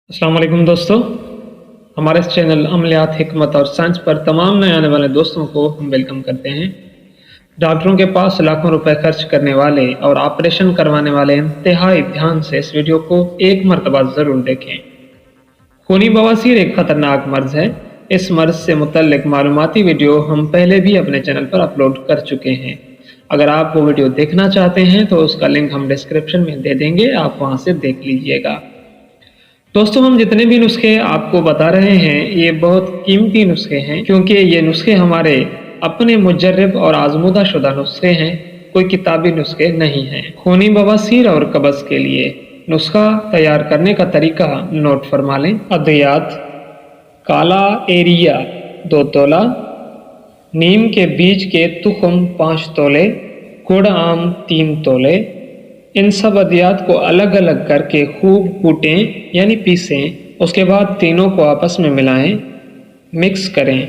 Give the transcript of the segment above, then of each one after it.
अस्सलाम वालेकुम दोस्तों, हमारे इस चैनल अमलियात हिकमत और साइंस पर तमाम नए आने वाले दोस्तों को हम वेलकम करते हैं। डॉक्टरों के पास लाखों रुपए खर्च करने वाले और ऑपरेशन करवाने वाले इंतहाई ध्यान से इस वीडियो को एक मरतबा ज़रूर देखें। खूनी बवासीर एक ख़तरनाक मर्ज़ है। इस मर्ज़ से मुतल्लिक मालूमाती वीडियो हम पहले भी अपने चैनल पर अपलोड कर चुके हैं। अगर आप वो वीडियो देखना चाहते हैं तो उसका लिंक हम डिस्क्रिप्शन में दे देंगे, आप वहाँ से देख लीजिएगा। दोस्तों, हम जितने भी नुस्खे आपको बता रहे हैं ये बहुत कीमती नुस्खे हैं, क्योंकि ये नुस्खे हमारे अपने मुजर्रब और आजमूदा शुदा नुस्खे हैं, कोई किताबी नुस्खे नहीं हैं। खूनी बवासीर और कब्ज़ के लिए नुस्खा तैयार करने का तरीका नोट फरमा लें। अद्वियात: काला एरिया 2 तोला, नीम के बीज के तुखम 5 तोले, गुड़ आम 3 तोले। इन सब अद्वियात को अलग अलग करके खूब कूटें यानी पीसें। उसके बाद तीनों को आपस में मिलाएं, मिक्स करें।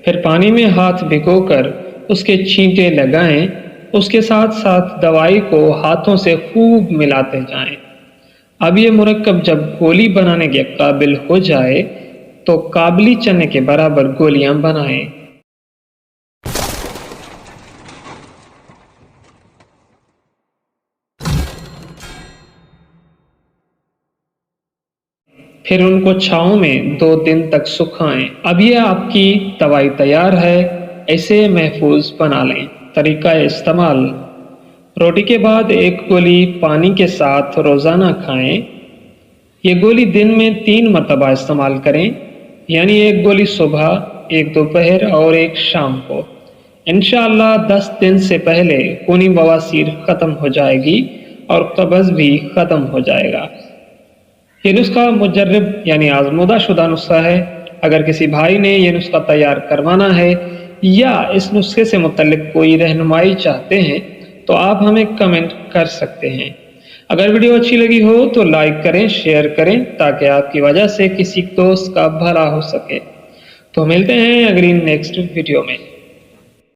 फिर पानी में हाथ भिगोकर उसके छींटे लगाएं। उसके साथ साथ दवाई को हाथों से खूब मिलाते जाएं। अब ये मुरक्कब जब गोली बनाने के काबिल हो जाए तो काबली चने के बराबर गोलियां बनाएं। फिर उनको छांव में 2 दिन तक सुखाएं। अब ये आपकी दवाई तैयार है, ऐसे महफूज बना लें। तरीका इस्तेमाल: रोटी के बाद 1 गोली पानी के साथ रोज़ाना खाएं। ये गोली दिन में 3 मरतबा इस्तेमाल करें, यानी 1 गोली सुबह, 1 दोपहर और 1 शाम को। इंशाअल्लाह 10 दिन से पहले खूनी बवासीर ख़त्म हो जाएगी और कब्ज़ भी ख़त्म हो जाएगा। ये नुस्खा मुजर्रब यानी आजमूदा शुदा नुस्खा है। अगर किसी भाई ने ये नुस्खा तैयार करवाना है या इस नुस्खे से मुतल्लिक कोई रहनुमाई चाहते हैं तो आप हमें कमेंट कर सकते हैं। अगर वीडियो अच्छी लगी हो तो लाइक करें, शेयर करें, ताकि आपकी वजह से किसी दोस्त का भला हो सके। तो मिलते हैं अगली नेक्स्ट वीडियो में।